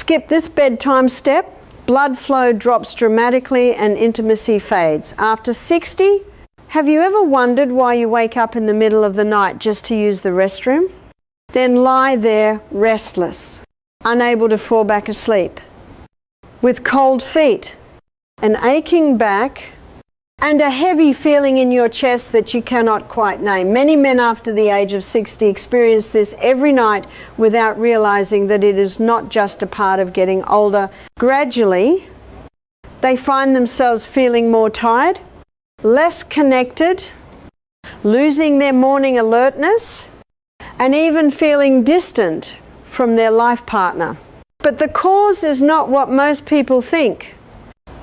skip this bedtime step, blood flow drops dramatically and intimacy fades. After 60, have you ever wondered why you wake up in the middle of the night just to use the restroom? Then lie there restless, unable to fall back asleep, with cold feet, an aching back, and a heavy feeling in your chest that you cannot quite name. Many men after the age of 60 experience this every night without realizing that it is not just a part of getting older. Gradually, they find themselves feeling more tired, less connected, losing their morning alertness, and even feeling distant from their life partner. But the cause is not what most people think.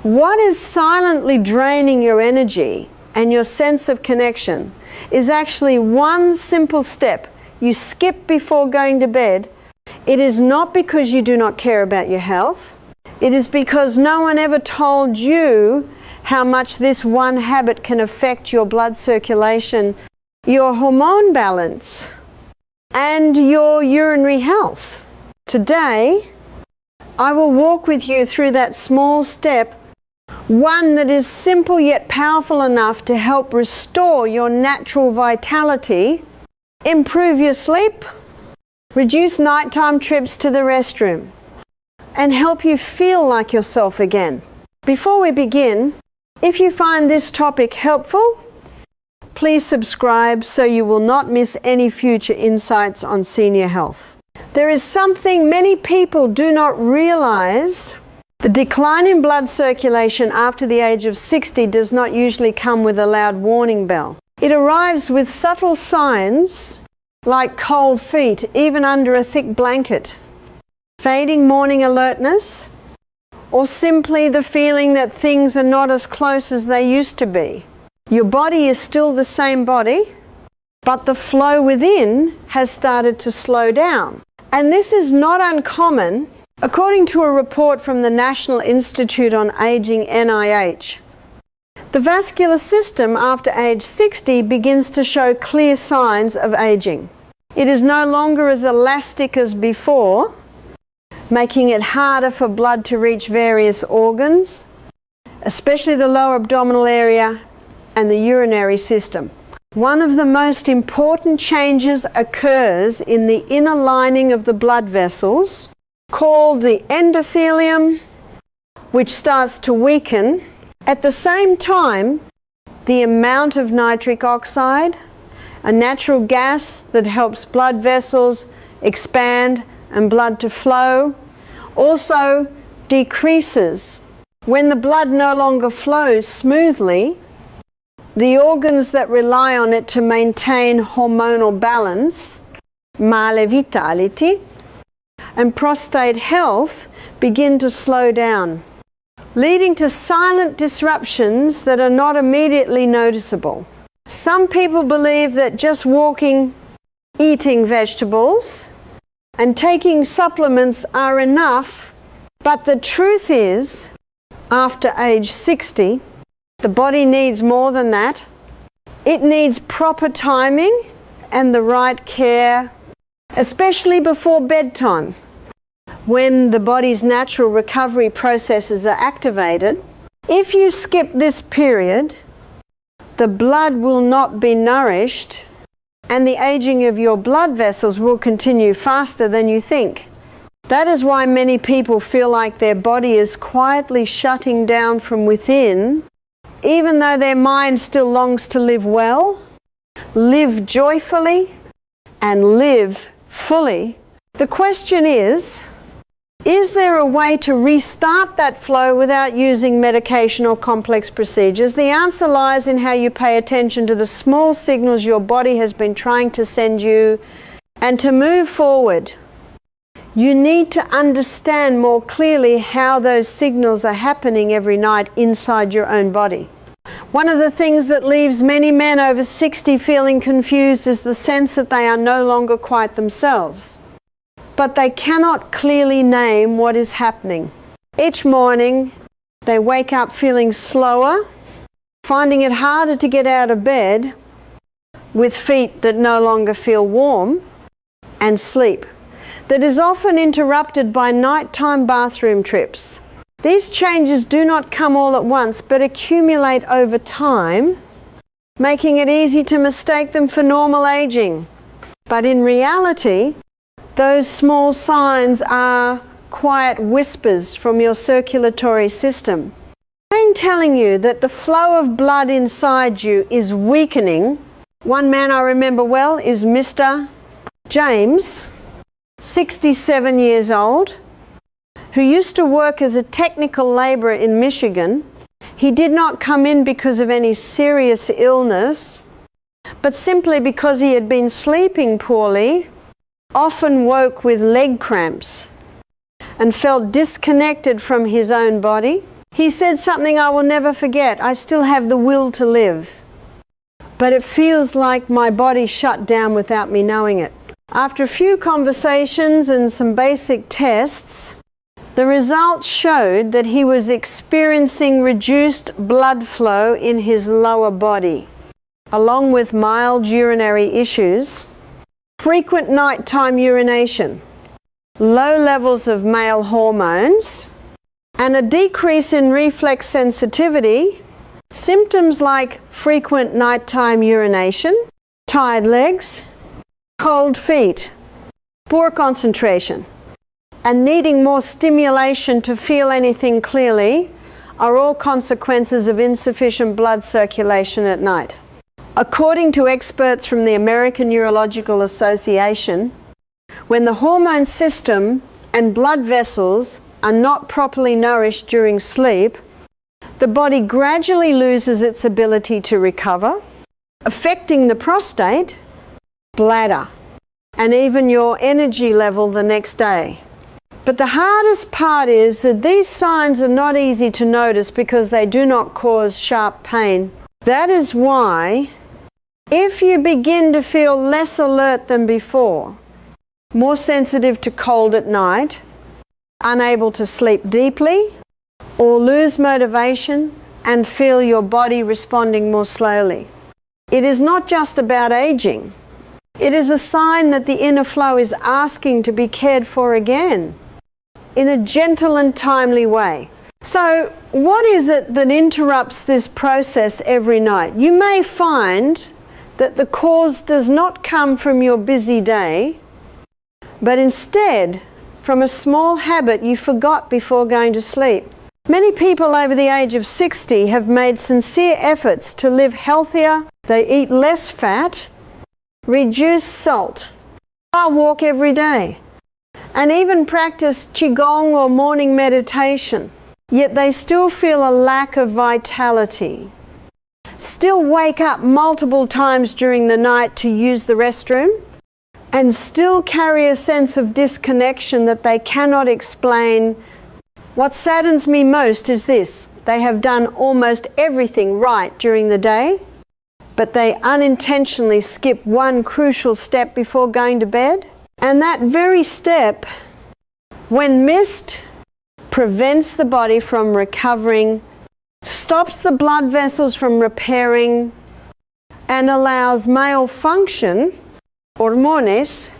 What is silently draining your energy and your sense of connection is actually one simple step you skip before going to bed. It is not because you do not care about your health. It is because no one ever told you how much this one habit can affect your blood circulation, your hormone balance, and your urinary health. Today, I will walk with you through that small step, one that is simple yet powerful enough to help restore your natural vitality, improve your sleep, reduce nighttime trips to the restroom, and help you feel like yourself again. Before we begin, if you find this topic helpful, please subscribe so you will not miss any future insights on senior health. There is something many people do not realize. The decline in blood circulation after the age of 60 does not usually come with a loud warning bell. It arrives with subtle signs like cold feet, even under a thick blanket, fading morning alertness, or simply the feeling that things are not as close as they used to be. Your body is still the same body, but the flow within has started to slow down. And this is not uncommon. According to a report from the National Institute on Aging, NIH, the vascular system after age 60 begins to show clear signs of aging. It is no longer as elastic as before, making it harder for blood to reach various organs, especially the lower abdominal area and the urinary system. One of the most important changes occurs in the inner lining of the blood vessels, called the endothelium, which starts to weaken. At the same time, the amount of nitric oxide, a natural gas that helps blood vessels expand and blood to flow, also decreases. When the blood no longer flows smoothly, the organs that rely on it to maintain hormonal balance, male vitality, and prostate health begin to slow down, leading to silent disruptions that are not immediately noticeable. Some people believe that just walking, eating vegetables, and taking supplements are enough, but the truth is, after age 60, the body needs more than that. It needs proper timing and the right care, especially before bedtime, when the body's natural recovery processes are activated. If you skip this period, the blood will not be nourished and the aging of your blood vessels will continue faster than you think. That is why many people feel like their body is quietly shutting down from within, even though their mind still longs to live well, live joyfully, and live fully. The question is there a way to restart that flow without using medication or complex procedures? The answer lies in how you pay attention to the small signals your body has been trying to send you, and to move forward, you need to understand more clearly how those signals are happening every night inside your own body. One of the things that leaves many men over 60 feeling confused is the sense that they are no longer quite themselves, but they cannot clearly name what is happening. Each morning, they wake up feeling slower, finding it harder to get out of bed, with feet that no longer feel warm, and sleep. that is often interrupted by nighttime bathroom trips. These changes do not come all at once but accumulate over time, making it easy to mistake them for normal aging. But in reality, those small signs are quiet whispers from your circulatory system, telling you that the flow of blood inside you is weakening. One man I remember well is Mr. James, 67 years old, who used to work as a technical labourer in Michigan. He did not come in because of any serious illness, but simply because he had been sleeping poorly, often woke with leg cramps, and felt disconnected from his own body. He said something I will never forget. I still have the will to live, but it feels like my body shut down without me knowing it. After a few conversations and some basic tests, the results showed that he was experiencing reduced blood flow in his lower body, along with mild urinary issues, frequent nighttime urination, low levels of male hormones, and a decrease in reflex sensitivity. Symptoms like frequent nighttime urination, tired legs, cold feet, poor concentration, and needing more stimulation to feel anything clearly are all consequences of insufficient blood circulation at night. According to experts from the American Urological Association, when the hormone system and blood vessels are not properly nourished during sleep, the body gradually loses its ability to recover, affecting the prostate, bladder, and even your energy level the next day. But the hardest part is that these signs are not easy to notice because they do not cause sharp pain. That is why, if you begin to feel less alert than before, more sensitive to cold at night, unable to sleep deeply, or lose motivation and feel your body responding more slowly, it is not just about aging. It is a sign that the inner flow is asking to be cared for again in a gentle and timely way. So, what is it that interrupts this process every night? You may find that the cause does not come from your busy day, but instead from a small habit you forgot before going to sleep. Many people over the age of 60 have made sincere efforts to live healthier. They eat less fat, reduce salt, walk every day, and even practice qigong or morning meditation. Yet they still feel a lack of vitality, still wake up multiple times during the night to use the restroom, and still carry a sense of disconnection that they cannot explain. What saddens me most is this: they have done almost everything right during the day, but they unintentionally skip one crucial step before going to bed. And that very step, when missed, prevents the body from recovering, stops the blood vessels from repairing, and allows male function, hormones,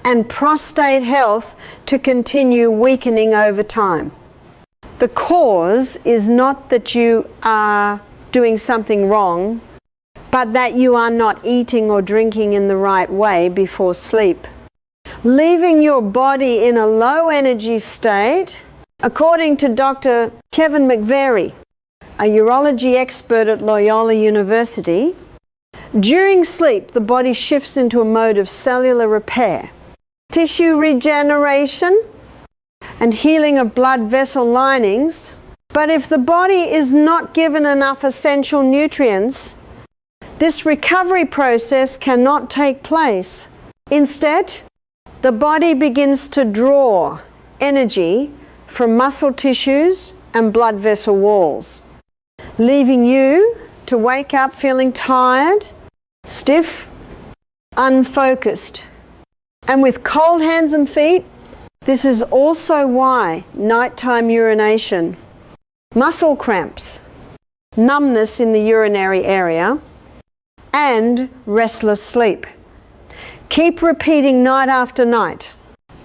and prostate health to continue weakening over time. The cause is not that you are doing something wrong, but that you are not eating or drinking in the right way before sleep, leaving your body in a low energy state. According to Dr. Kevin McVary, a urology expert at Loyola University, during sleep the body shifts into a mode of cellular repair, tissue regeneration, and healing of blood vessel linings. But if the body is not given enough essential nutrients, this recovery process cannot take place. Instead, the body begins to draw energy from muscle tissues and blood vessel walls, leaving you to wake up feeling tired, stiff, unfocused, and with cold hands and feet. This is also why nighttime urination, muscle cramps, numbness in the urinary area, and restless sleep keep repeating night after night.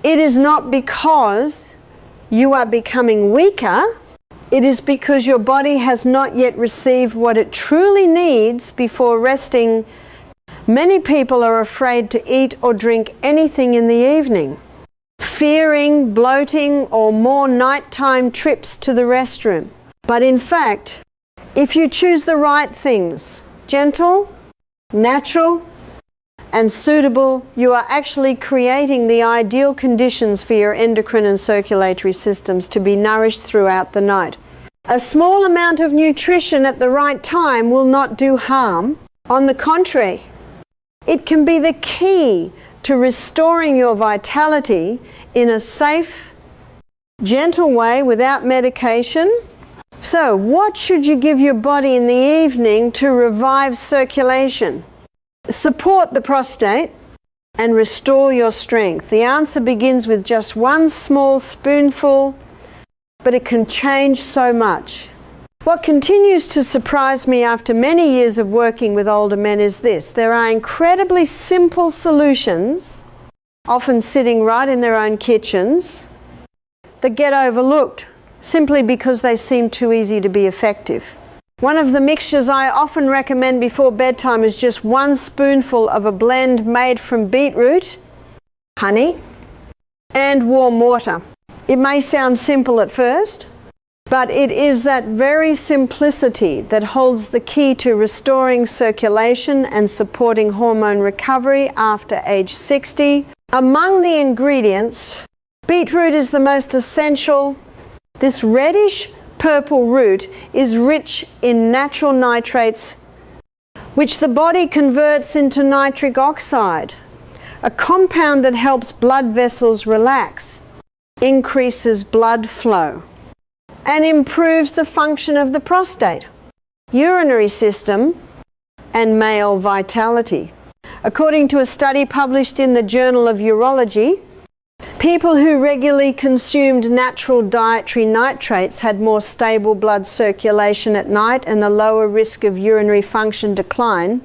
It is not because you are becoming weaker. It is because your body has not yet received what it truly needs before resting. Many people are afraid to eat or drink anything in the evening, fearing bloating or more nighttime trips to the restroom. But in fact, if you choose the right things, gentle, natural, and suitable, you are actually creating the ideal conditions for your endocrine and circulatory systems to be nourished throughout the night. A small amount of nutrition at the right time will not do harm. On the contrary, it can be the key to restoring your vitality in a safe, gentle way without medication. So, what should you give your body in the evening to revive circulation, support the prostate, and restore your strength? The answer begins with just one small spoonful, but it can change so much. What continues to surprise me after many years of working with older men is this: there are incredibly simple solutions, often sitting right in their own kitchens, that get overlooked simply because they seem too easy to be effective. One of the mixtures I often recommend before bedtime is just one spoonful of a blend made from beetroot, honey, and warm water. It may sound simple at first, but it is that very simplicity that holds the key to restoring circulation and supporting hormone recovery after age 60. Among the ingredients, beetroot is the most essential. This reddish purple root is rich in natural nitrates, which the body converts into nitric oxide, a compound that helps blood vessels relax, increases blood flow, and improves the function of the prostate, urinary system, and male vitality. According to a study published in the Journal of Urology, people who regularly consumed natural dietary nitrates had more stable blood circulation at night and a lower risk of urinary function decline.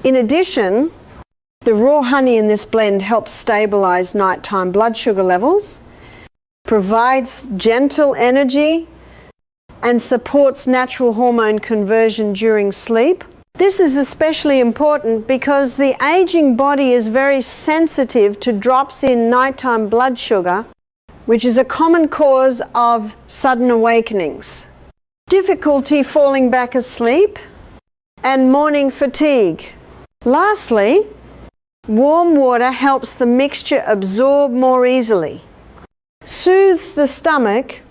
In addition, the raw honey in this blend helps stabilize nighttime blood sugar levels, provides gentle energy, and supports natural hormone conversion during sleep. This is especially important because the aging body is very sensitive to drops in nighttime blood sugar, which is a common cause of sudden awakenings, difficulty falling back asleep, and morning fatigue. Lastly, warm water helps the mixture absorb more easily, soothes the stomach,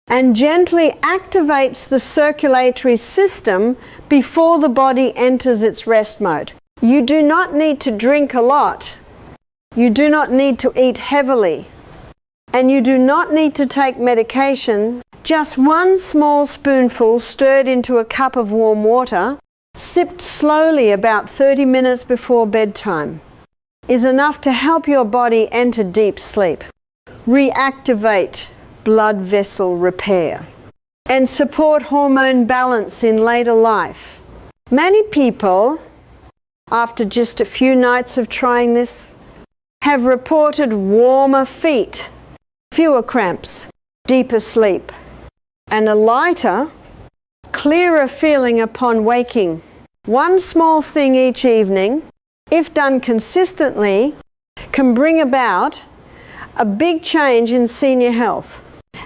and gently activates the circulatory system before the body enters its rest mode. You do not need to drink a lot. You do not need to eat heavily. And you do not need to take medication. Just one small spoonful stirred into a cup of warm water, sipped slowly about 30 minutes before bedtime, is enough to help your body enter deep sleep, reactivate blood vessel repair, and support hormone balance in later life. Many people, after just a few nights of trying this, have reported warmer feet, fewer cramps, deeper sleep, and a lighter, clearer feeling upon waking. One small thing each evening, if done consistently, can bring about a big change in senior health.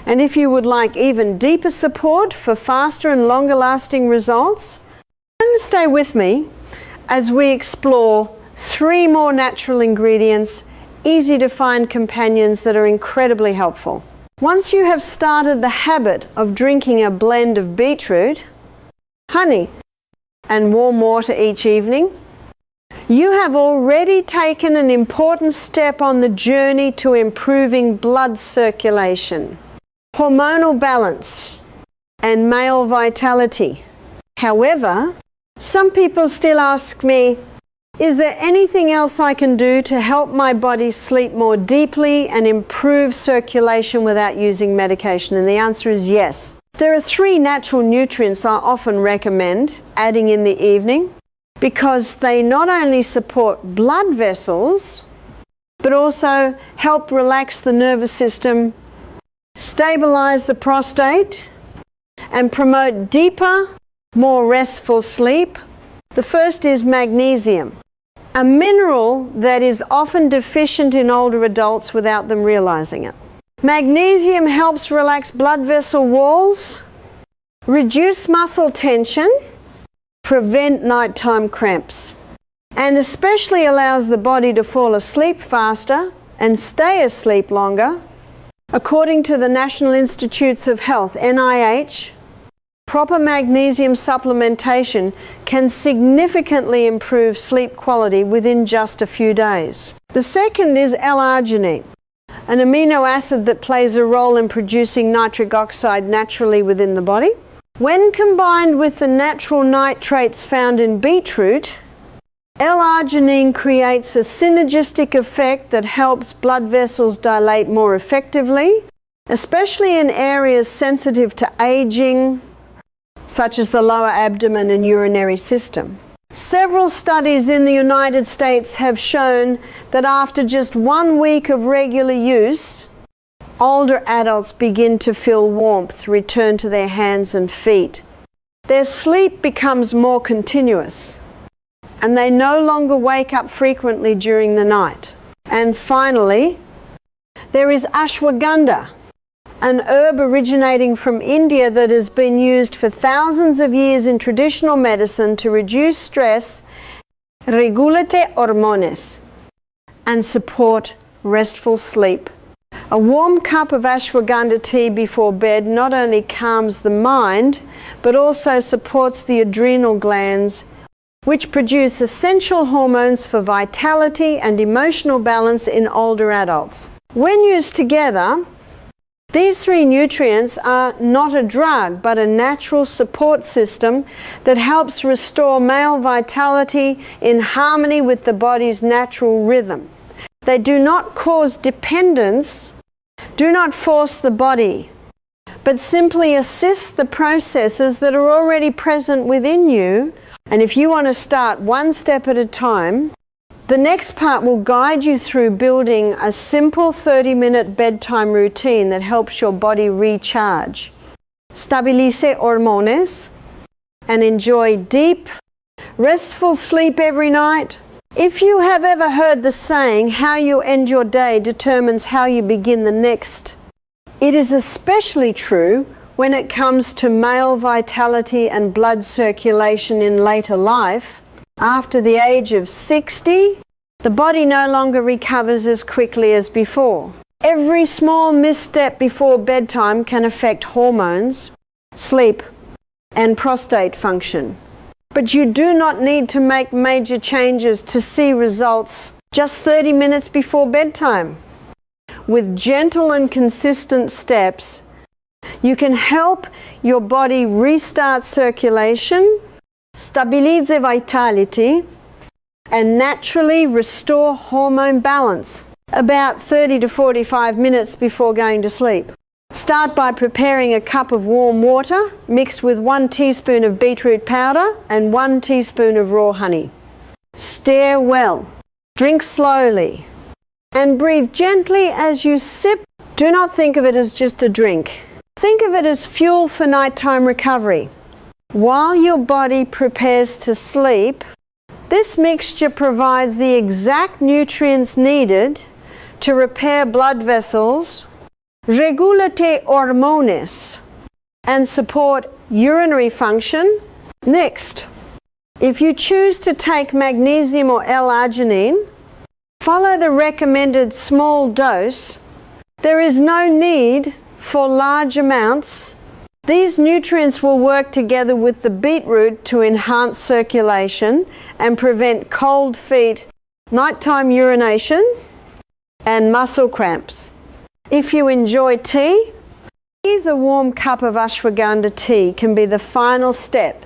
And if you would like even deeper support for faster and longer lasting results, then stay with me as we explore 3 more natural ingredients, easy to find companions that are incredibly helpful. Once you have started the habit of drinking a blend of beetroot, honey, and warm water each evening, you have already taken an important step on the journey to improving blood circulation, hormonal balance, and male vitality. However, some people still ask me, is there anything else I can do to help my body sleep more deeply and improve circulation without using medication? And the answer is yes. There are 3 natural nutrients I often recommend adding in the evening because they not only support blood vessels, but also help relax the nervous system, stabilize the prostate, and promote deeper, more restful sleep. The first is magnesium, a mineral that is often deficient in older adults without them realizing it. Magnesium helps relax blood vessel walls, reduce muscle tension, prevent nighttime cramps, and especially allows the body to fall asleep faster and stay asleep longer. According to the National Institutes of Health, NIH, proper magnesium supplementation can significantly improve sleep quality within just a few days. The second is L-arginine, an amino acid that plays a role in producing nitric oxide naturally within the body. When combined with the natural nitrates found in beetroot, L-arginine creates a synergistic effect that helps blood vessels dilate more effectively, especially in areas sensitive to aging, such as the lower abdomen and urinary system. Several studies in the United States have shown that after just 1 week of regular use, older adults begin to feel warmth return to their hands and feet. Their sleep becomes more continuous, and they no longer wake up frequently during the night. And finally, there is ashwagandha, an herb originating from India that has been used for thousands of years in traditional medicine to reduce stress, regulate hormones, and support restful sleep. A warm cup of ashwagandha tea before bed not only calms the mind, but also supports the adrenal glands, which produce essential hormones for vitality and emotional balance in older adults. When used together, these three nutrients are not a drug, but a natural support system that helps restore male vitality in harmony with the body's natural rhythm. They do not cause dependence, do not force the body, but simply assist the processes that are already present within you. And if you want to start one step at a time, the next part will guide you through building a simple 30-minute bedtime routine that helps your body recharge, stabilice hormones, and enjoy deep, restful sleep every night. If you have ever heard the saying, how you end your day determines how you begin the next, it is especially true when it comes to male vitality and blood circulation in later life. After the age of 60, the body no longer recovers as quickly as before. Every small misstep before bedtime can affect hormones, sleep, and prostate function. But you do not need to make major changes to see results just 30 minutes before bedtime. With gentle and consistent steps, you can help your body restart circulation, stabilize vitality, and naturally restore hormone balance about 30 to 45 minutes before going to sleep. Start by preparing a cup of warm water mixed with 1 teaspoon of beetroot powder and 1 teaspoon of raw honey. Stir well, drink slowly, and breathe gently as you sip. Do not think of it as just a drink. Think of it as fuel for nighttime recovery. While your body prepares to sleep, this mixture provides the exact nutrients needed to repair blood vessels, regulate hormones, and support urinary function. Next, if you choose to take magnesium or L-arginine, follow the recommended small dose. There is no need for large amounts. These nutrients will work together with the beetroot to enhance circulation and prevent cold feet, nighttime urination, and muscle cramps. If you enjoy tea, a warm cup of ashwagandha tea can be the final step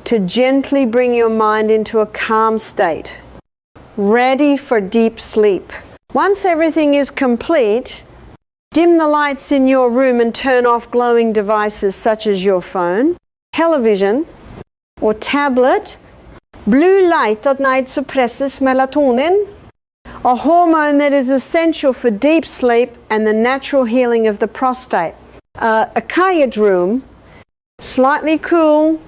to gently bring your mind into a calm state, ready for deep sleep. Once everything is complete, dim the lights in your room and turn off glowing devices such as your phone, television, or tablet. Blue light at night suppresses melatonin, a hormone that is essential for deep sleep and the natural healing of the prostate. A quiet room, slightly cool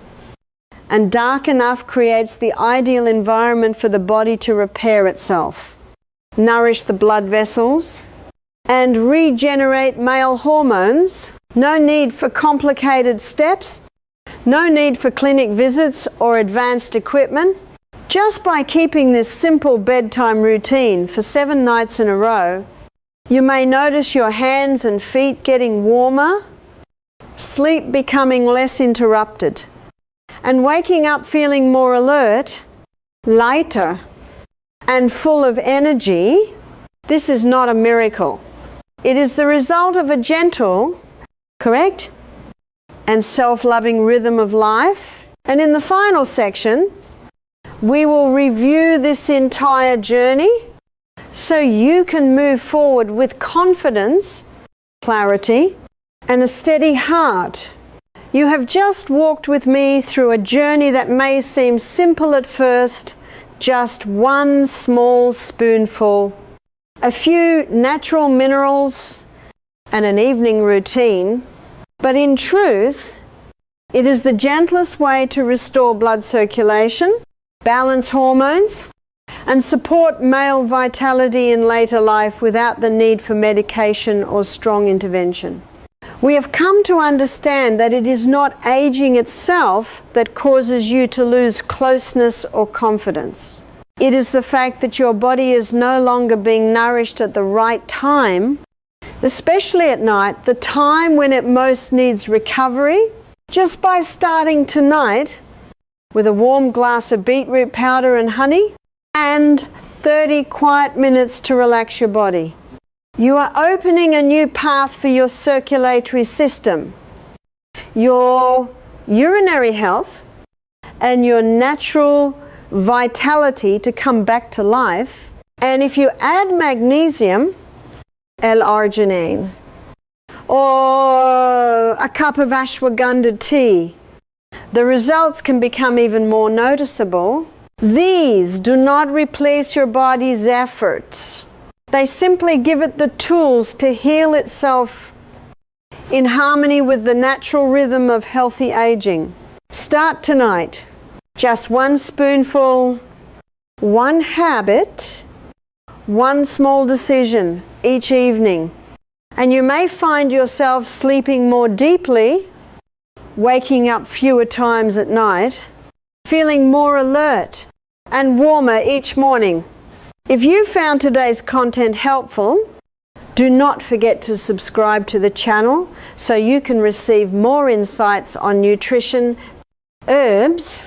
and dark enough, creates the ideal environment for the body to repair itself, nourish the blood vessels, and regenerate male hormones. No need for complicated steps, no need for clinic visits or advanced equipment. Just by keeping this simple bedtime routine for 7 nights in a row, you may notice your hands and feet getting warmer, sleep becoming less interrupted, and waking up feeling more alert, lighter, and full of energy. This is not a miracle. It is the result of a gentle, correct, and self-loving rhythm of life. And in the final section, we will review this entire journey so you can move forward with confidence, clarity, and a steady heart. You have just walked with me through a journey that may seem simple at first, just one small spoonful, a few natural minerals, and an evening routine. But in truth, it is the gentlest way to restore blood circulation, balance hormones, and support male vitality in later life without the need for medication or strong intervention. We have come to understand that it is not aging itself that causes you to lose closeness or confidence. It is the fact that your body is no longer being nourished at the right time, especially at night, the time when it most needs recovery. Just by starting tonight with a warm glass of beetroot powder and honey and 30 quiet minutes to relax your body, you are opening a new path for your circulatory system, your urinary health, and your natural vitality to come back to life. And if you add magnesium, L-arginine, or a cup of ashwagandha tea, the results can become even more noticeable. These do not replace your body's efforts. They simply give it the tools to heal itself in harmony with the natural rhythm of healthy aging. Start tonight. Just one spoonful, one habit, one small decision each evening. And you may find yourself sleeping more deeply, waking up fewer times at night, feeling more alert and warmer each morning. If you found today's content helpful, do not forget to subscribe to the channel so you can receive more insights on nutrition, herbs,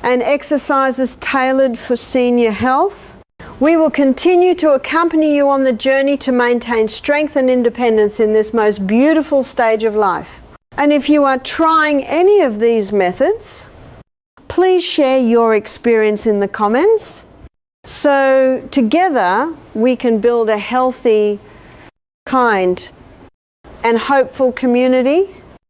and exercises tailored for senior health. We will continue to accompany you on the journey to maintain strength and independence in this most beautiful stage of life. And if you are trying any of these methods, please share your experience in the comments so together we can build a healthy, kind, and hopeful community